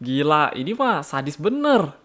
Gila, ini mah sadis bener.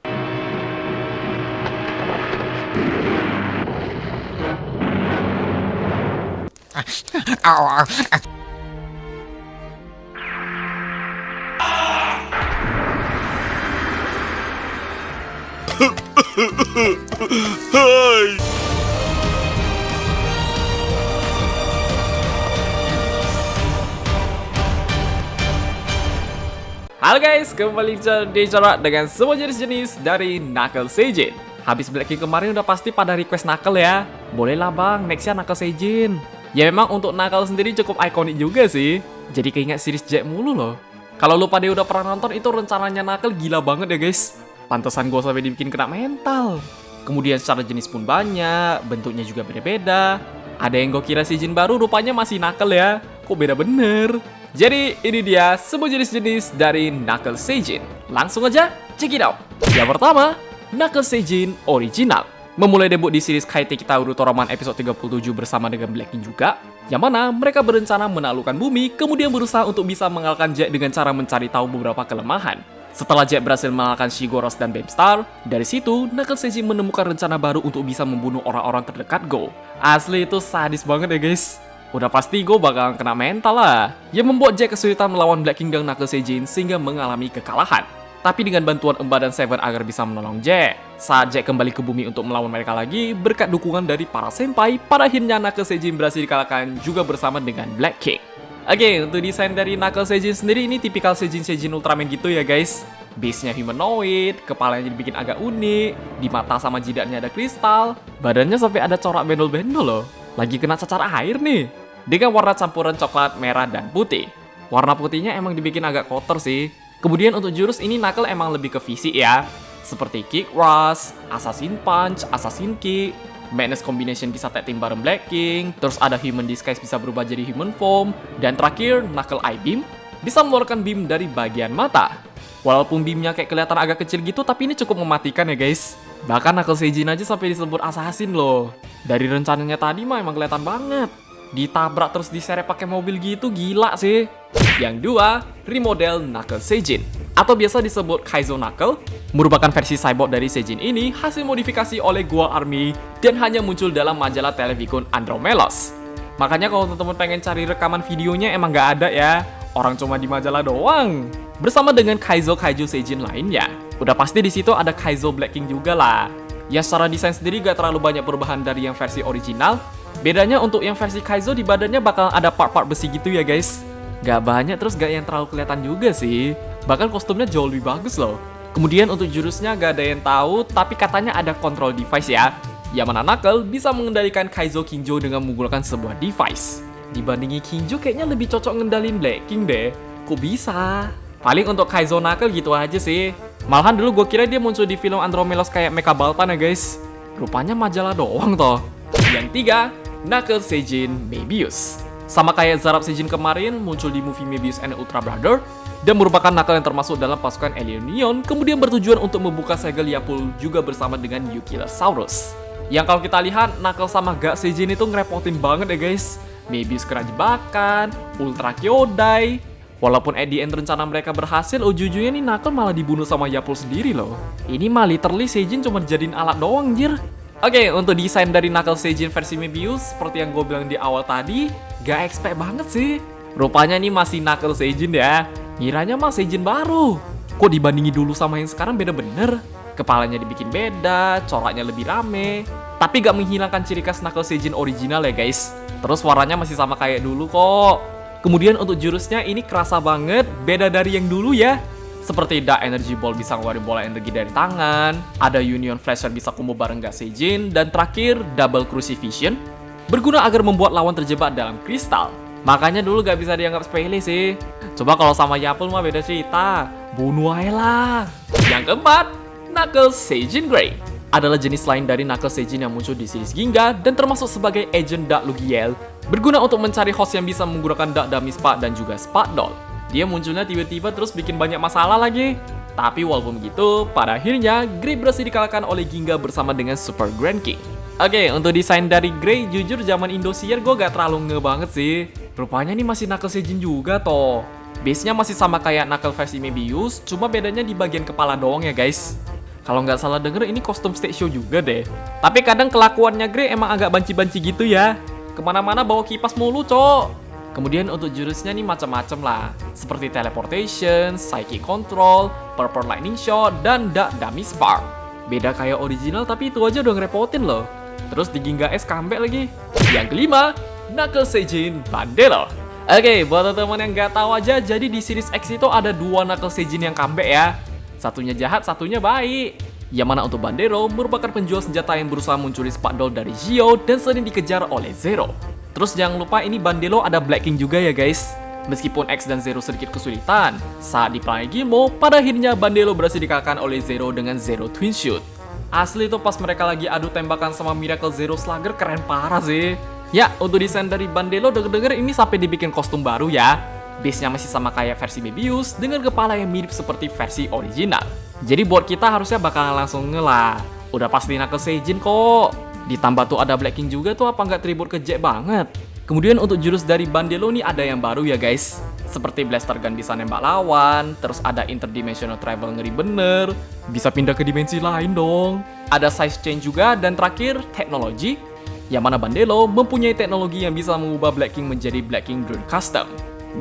Halo guys, kembali di Cara dengan semua jenis-jenis dari Knuckle Seijin. Habis Black King kemarin udah pasti pada request Knuckle ya. Bolehlah bang, nextnya Knuckle Seijin. Ya memang untuk Knuckle sendiri cukup ikonik juga sih. Jadi keinget series Jack mulu loh. Kalau lu pada udah pernah nonton itu rencananya Knuckle gila banget ya guys. Pantesan gue sampai dibikin kena mental. Kemudian secara jenis pun banyak, bentuknya juga beda-beda. Ada yang gue kira Seijin baru rupanya masih Knuckle ya. Kok beda bener. Jadi ini dia semua jenis-jenis dari Knuckle Seijin. Langsung aja check it out. Yang pertama, Knuckle Seijin Original. Memulai debut di series Kaiteki Tauru Toraman episode 37 bersama dengan Black King juga, yang mana mereka berencana menaklukkan bumi, kemudian berusaha untuk bisa mengalahkan Jack dengan cara mencari tahu beberapa kelemahan. Setelah Jack berhasil mengalahkan Shigoros dan Beamstar, dari situ Knuckle Seijin menemukan rencana baru untuk bisa membunuh orang-orang terdekat Go. Asli itu sadis banget ya guys. Udah pasti Go bakalan kena mental lah. Yang membuat Jack kesulitan melawan Black King dan Knuckle Seijin sehingga mengalami kekalahan. Tapi dengan bantuan Emba dan Seven agar bisa menolong Jack, saat Jack kembali ke bumi untuk melawan mereka lagi, berkat dukungan dari para senpai, pada akhirnya Knuckle Seijin berhasil dikalahkan juga bersama dengan Black King. Oke, untuk desain dari Knuckle Seijin sendiri ini tipikal Seijin Ultraman gitu ya guys. Base-nya humanoid, kepalanya dibikin agak unik, di mata sama jidatnya ada kristal, badannya sampai ada corak bendol-bendol loh. Lagi kena cacar air nih. Dengan warna campuran coklat, merah, dan putih. Warna putihnya emang dibikin agak kotor sih. Kemudian untuk jurus ini Knuckle emang lebih ke fisik ya. Seperti Kick Rush, Assassin Punch, Assassin Kick, Madness Combination bisa tag team bareng Black King, terus ada Human Disguise bisa berubah jadi Human Form, dan terakhir Knuckle Eye Beam bisa mengeluarkan beam dari bagian mata. Walaupun beamnya kayak kelihatan agak kecil gitu, tapi ini cukup mematikan ya guys. Bahkan Knuckle Seijin aja sampai disebut assassin loh. Dari rencananya tadi mah emang kelihatan banget. Ditabrak terus diseret pakai mobil gitu gila sih. Yang dua, remodel Knuckle Seijin atau biasa disebut Kaizo Knuckle, merupakan versi cyborg dari Seijin ini hasil modifikasi oleh Gua Army dan hanya muncul dalam majalah Televicon Andromelos. Makanya kalau teman-teman pengen cari rekaman videonya emang gak ada ya. Orang cuma di majalah doang. Bersama dengan Kaizo Seijin lainnya. Udah pasti di situ ada Kaizo Black King juga lah. Ya secara desain sendiri gak terlalu banyak perubahan dari yang versi original. Bedanya untuk yang versi Kaizo di badannya bakal ada part-part besi gitu ya guys. Gak banyak terus gak yang terlalu kelihatan juga sih. Bahkan kostumnya jauh lebih bagus loh. Kemudian untuk jurusnya gak ada yang tahu, tapi katanya ada control device ya. Yang mana Knuckle bisa mengendalikan Kaizo Kinjo dengan menggunakan sebuah device. Dibandingi Kinjo kayaknya lebih cocok ngendalin Black King deh. Kok bisa? Paling untuk Kaizo Knuckle gitu aja sih. Malahan dulu gue kira dia muncul di film Andromelos kayak Mecha Baltan ya guys. Rupanya majalah doang toh. Yang tiga, Knuckle Seijin Mebius. Sama kayak Zarab Seijin kemarin, muncul di movie Mebius and Ultra Brother, dan merupakan Knuckle yang termasuk dalam pasukan Alien Neon, kemudian bertujuan untuk membuka segel Yapul juga bersama dengan Yukilosaurus. Yang kalau kita lihat, Knuckle sama Gak Seijin itu ngerepotin banget ya guys. Mebius kena jebakan, Ultra Kyodai. Walaupun at the end rencana mereka berhasil, ujung-ujungnya nih Knuckle malah dibunuh sama Yapul sendiri loh. Ini mah literally Seijin cuma dijadiin alat doang anjir. Oke, untuk desain dari Knuckle Seijin versi Mebius, seperti yang gue bilang di awal tadi, gak expect banget sih. Rupanya ini masih Knuckle Seijin ya. Ngiranya mah Seijin baru. Kok dibandingi dulu sama yang sekarang beda bener. Kepalanya dibikin beda, coraknya lebih rame. Tapi gak menghilangkan ciri khas Knuckle Seijin original ya guys. Terus warnanya masih sama kayak dulu kok. Kemudian untuk jurusnya ini kerasa banget, beda dari yang dulu ya. Seperti Dark Energy Ball bisa ngeluarin bola energi dari tangan, ada Union Flasher bisa combo bareng Gak Seijin, dan terakhir Double Crucifixion berguna agar membuat lawan terjebak dalam kristal. Makanya dulu gak bisa dianggap sepele sih. Coba kalau sama Yapul mah beda cerita, bunuh aja lah. Yang keempat, Knuckle Seijin Grey adalah jenis lain dari Knuckle Seijin yang muncul di series Ginga dan termasuk sebagai agent Dark Lugiel, berguna untuk mencari host yang bisa menggunakan Dark Dummy Spark dan juga Spark Doll. Dia munculnya tiba-tiba terus bikin banyak masalah lagi. Tapi walaupun begitu, pada akhirnya Grey berhasil dikalahkan oleh Ginga bersama dengan Super Grand King. Oke, untuk desain dari Grey, jujur zaman Indosiar gue gak terlalu nge banget sih. Rupanya nih masih Knuckle Seijin juga toh. Base-nya masih sama kayak Knuckle versi Mebius, cuma bedanya di bagian kepala doang ya guys. Kalau nggak salah denger ini kostum stage show juga deh. Tapi kadang kelakuannya Grey emang agak banci-banci gitu ya. Kemana-mana bawa kipas mulu, cok. Kemudian untuk jurusnya nih macam-macam lah. Seperti teleportation, psychic control, purple lightning shot, dan dark dummy spark. Beda kayak original tapi itu aja udah ngerepotin loh. Terus di Ginga S comeback lagi. Yang kelima, Knuckle Seijin Bandelo. Oke, buat teman-teman yang nggak tahu aja, jadi di series X itu ada 2 Knuckle Seijin yang comeback ya. Satunya jahat, satunya baik. Yang mana untuk Bandero merupakan penjual senjata yang berusaha mencuri Sparkdoll dari Gio dan sering dikejar oleh Zero. Terus jangan lupa ini Bandelo ada Black King juga ya guys. Meskipun X dan Zero sedikit kesulitan, saat di Planet Gilmo, pada akhirnya Bandelo berhasil dikalahkan oleh Zero dengan Zero Twin Shoot. Asli tuh pas mereka lagi adu tembakan sama Miracle Zero Slugger keren parah sih. Ya, untuk desain dari Bandelo denger-denger ini sampai dibikin kostum baru ya. Base-nya masih sama kayak versi Mebius dengan kepala yang mirip seperti versi original. Jadi buat kita harusnya bakalan langsung ngelah. Udah pasti Knuckle Seijin kok. Ditambah tuh ada Black King juga tuh, apa nggak tribute ke Jack banget. Kemudian untuk jurus dari Bandelo nih ada yang baru ya guys. Seperti Blaster Gun bisa nembak lawan, terus ada Interdimensional Travel ngeri bener, bisa pindah ke dimensi lain dong. Ada Size Change juga, dan terakhir teknologi. Yang mana Bandelo mempunyai teknologi yang bisa mengubah Black King menjadi Black King Drone Custom.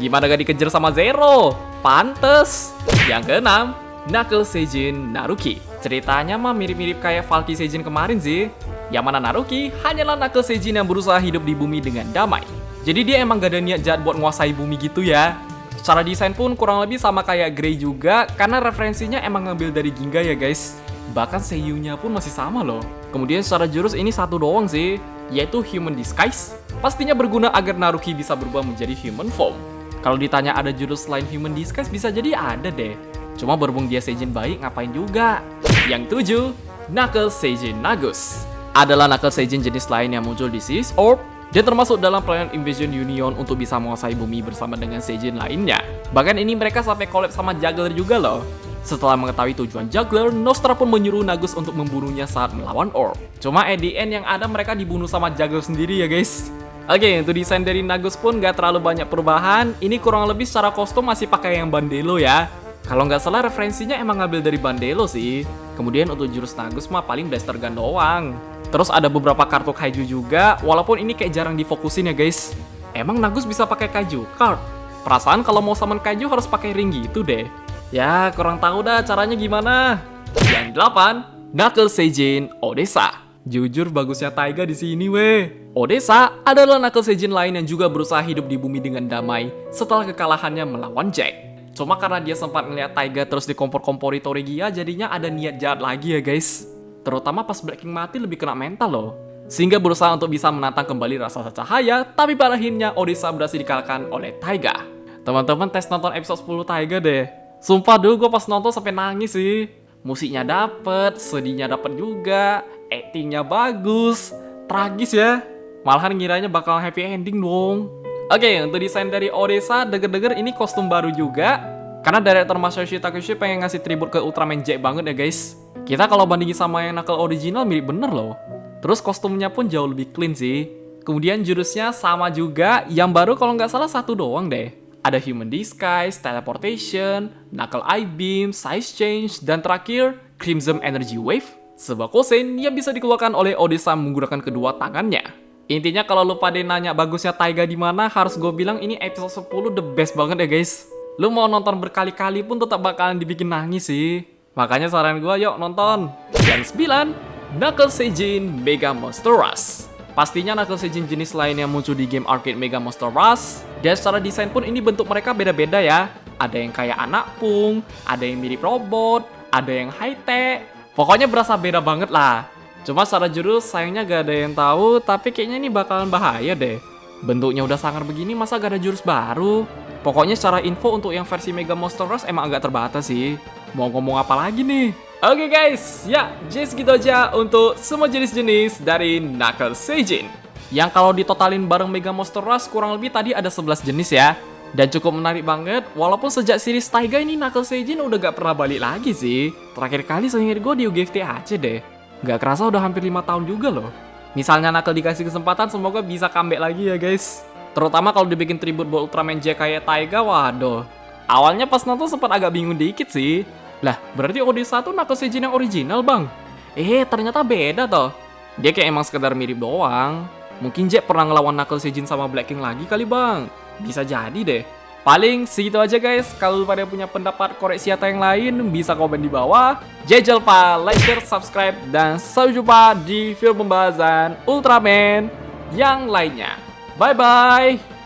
Gimana gak dikejar sama Zero? Pantes! Yang keenam, Knuckle Seijin Naruki. Ceritanya mah mirip-mirip kayak Valky Seijin kemarin sih. Yang mana Naruki hanyalah Knuckle Seijin yang berusaha hidup di bumi dengan damai. Jadi dia emang gak ada niat jahat buat nguasai bumi gitu ya. Secara desain pun kurang lebih sama kayak Grey juga, karena referensinya emang ngambil dari Ginga ya guys. Bahkan seiyunya pun masih sama loh. Kemudian secara jurus ini satu doang sih, yaitu Human Disguise. Pastinya berguna agar Naruki bisa berubah menjadi human form. Kalau ditanya ada jurus selain Human Disguise, bisa jadi ada deh. Cuma berhubung dia Seijin baik, ngapain juga. Yang ketujuh, Knuckle Seijin Nagus. Adalah Knuckle Seijin jenis lain yang muncul di Seas Orb. Dia termasuk dalam Planet Invasion Union untuk bisa menguasai bumi bersama dengan Seijin lainnya. Bahkan ini mereka sampai collab sama Juggler juga loh. Setelah mengetahui tujuan Juggler, Nostra pun menyuruh Nagus untuk membunuhnya saat melawan Orb. Cuma at the end yang ada mereka dibunuh sama Juggler sendiri ya guys. Oke, untuk desain dari Nagus pun gak terlalu banyak perubahan. Ini kurang lebih secara kostum masih pakai yang Bandelo ya. Kalau nggak salah referensinya emang ngambil dari Bandelo sih. Kemudian untuk jurus Nagus mah paling Blaster Gun doang. Terus ada beberapa kartu kaiju juga, walaupun ini kayak jarang difokusin ya guys. Emang Nagus bisa pakai kaiju card? Perasaan kalau mau summon kaiju harus pakai ring gitu deh. Ya, kurang tahu dah caranya gimana. Yang 8, Knuckle Seijin Odessa. Jujur bagusnya Taiga di sini weh. Odessa adalah Knuckle Seijin lain yang juga berusaha hidup di bumi dengan damai setelah kekalahannya melawan Jack. Cuma karena dia sempat ngeliat Taiga terus dikompor-kompori Toregia, jadinya ada niat jahat lagi ya guys. Terutama pas Black King mati lebih kena mental loh. Sehingga berusaha untuk bisa menantang kembali rasa cahaya, tapi pada akhirnya Odessa berhasil dikalahkan oleh Taiga. Teman-teman tes nonton episode 10 Taiga deh. Sumpah dulu gue pas nonton sampai nangis sih. Musiknya dapet, sedihnya dapet juga, actingnya bagus, tragis ya. Malahan ngiranya bakal happy ending dong. Oke, untuk desain dari Odessa, denger-denger ini kostum baru juga. Karena director Masayoshi Takeuchi pengen ngasih tribute ke Ultraman Jack banget ya guys. Kita kalau bandingin sama yang Knuckle original mirip bener loh. Terus kostumnya pun jauh lebih clean sih. Kemudian jurusnya sama juga, yang baru kalau nggak salah satu doang deh. Ada Human Disguise, Teleportation, Knuckle Eye Beam, Size Change, dan terakhir Crimson Energy Wave, sebuah kosen yang bisa dikeluarkan oleh Odessa menggunakan kedua tangannya. Intinya kalau lu pada nanya bagusnya Taiga di mana, harus gue bilang ini episode 10 the best banget ya guys. Lu mau nonton berkali-kali pun tetap bakalan dibikin nangis sih. Makanya saran gue yuk nonton. Yang 9, Knuckle Seijin Mega Monster Rush. Pastinya Knuckle Seijin jenis lain yang muncul di game arcade Mega Monster Rush. Dan secara desain pun ini bentuk mereka beda-beda ya. Ada yang kayak anak pung, ada yang mirip robot, ada yang high-tech. Pokoknya berasa beda banget lah. Cuma secara jurus sayangnya gak ada yang tahu, tapi kayaknya ini bakalan bahaya deh. Bentuknya udah sangar begini, masa gak ada jurus baru? Pokoknya secara info untuk yang versi Mega Monster Rush emang agak terbatas sih. Mau ngomong apa lagi nih? Oke guys, ya jadi segitu aja untuk semua jenis-jenis dari Knuckle Seijin. Yang kalau ditotalin bareng Mega Monster Rush kurang lebih tadi ada 11 jenis ya. Dan cukup menarik banget, walaupun sejak series Taiga ini Knuckle Seijin udah gak pernah balik lagi sih. Terakhir kali seinget gue di UGFT aja deh. Gak kerasa udah hampir 5 tahun juga loh. Misalnya Knuckle dikasih kesempatan, semoga bisa comeback lagi ya guys. Terutama kalau dibikin tribute buat Ultraman J kayak Taiga, waduh. Awalnya pas nonton sempat agak bingung dikit sih. Lah, berarti Odyssey tuh Knuckles Seijin yang original, Bang? Ternyata beda toh. Dia kayak emang sekedar mirip doang. Mungkin Jack pernah ngelawan Knuckles Seijin sama Black King lagi kali, Bang. Bisa jadi deh. Paling segitu aja guys. Kalau pada punya pendapat koreksi atau yang lain, bisa komen di bawah. Jangan lupa like, share, subscribe, dan sampai jumpa di video pembahasan Ultraman yang lainnya. Bye-bye!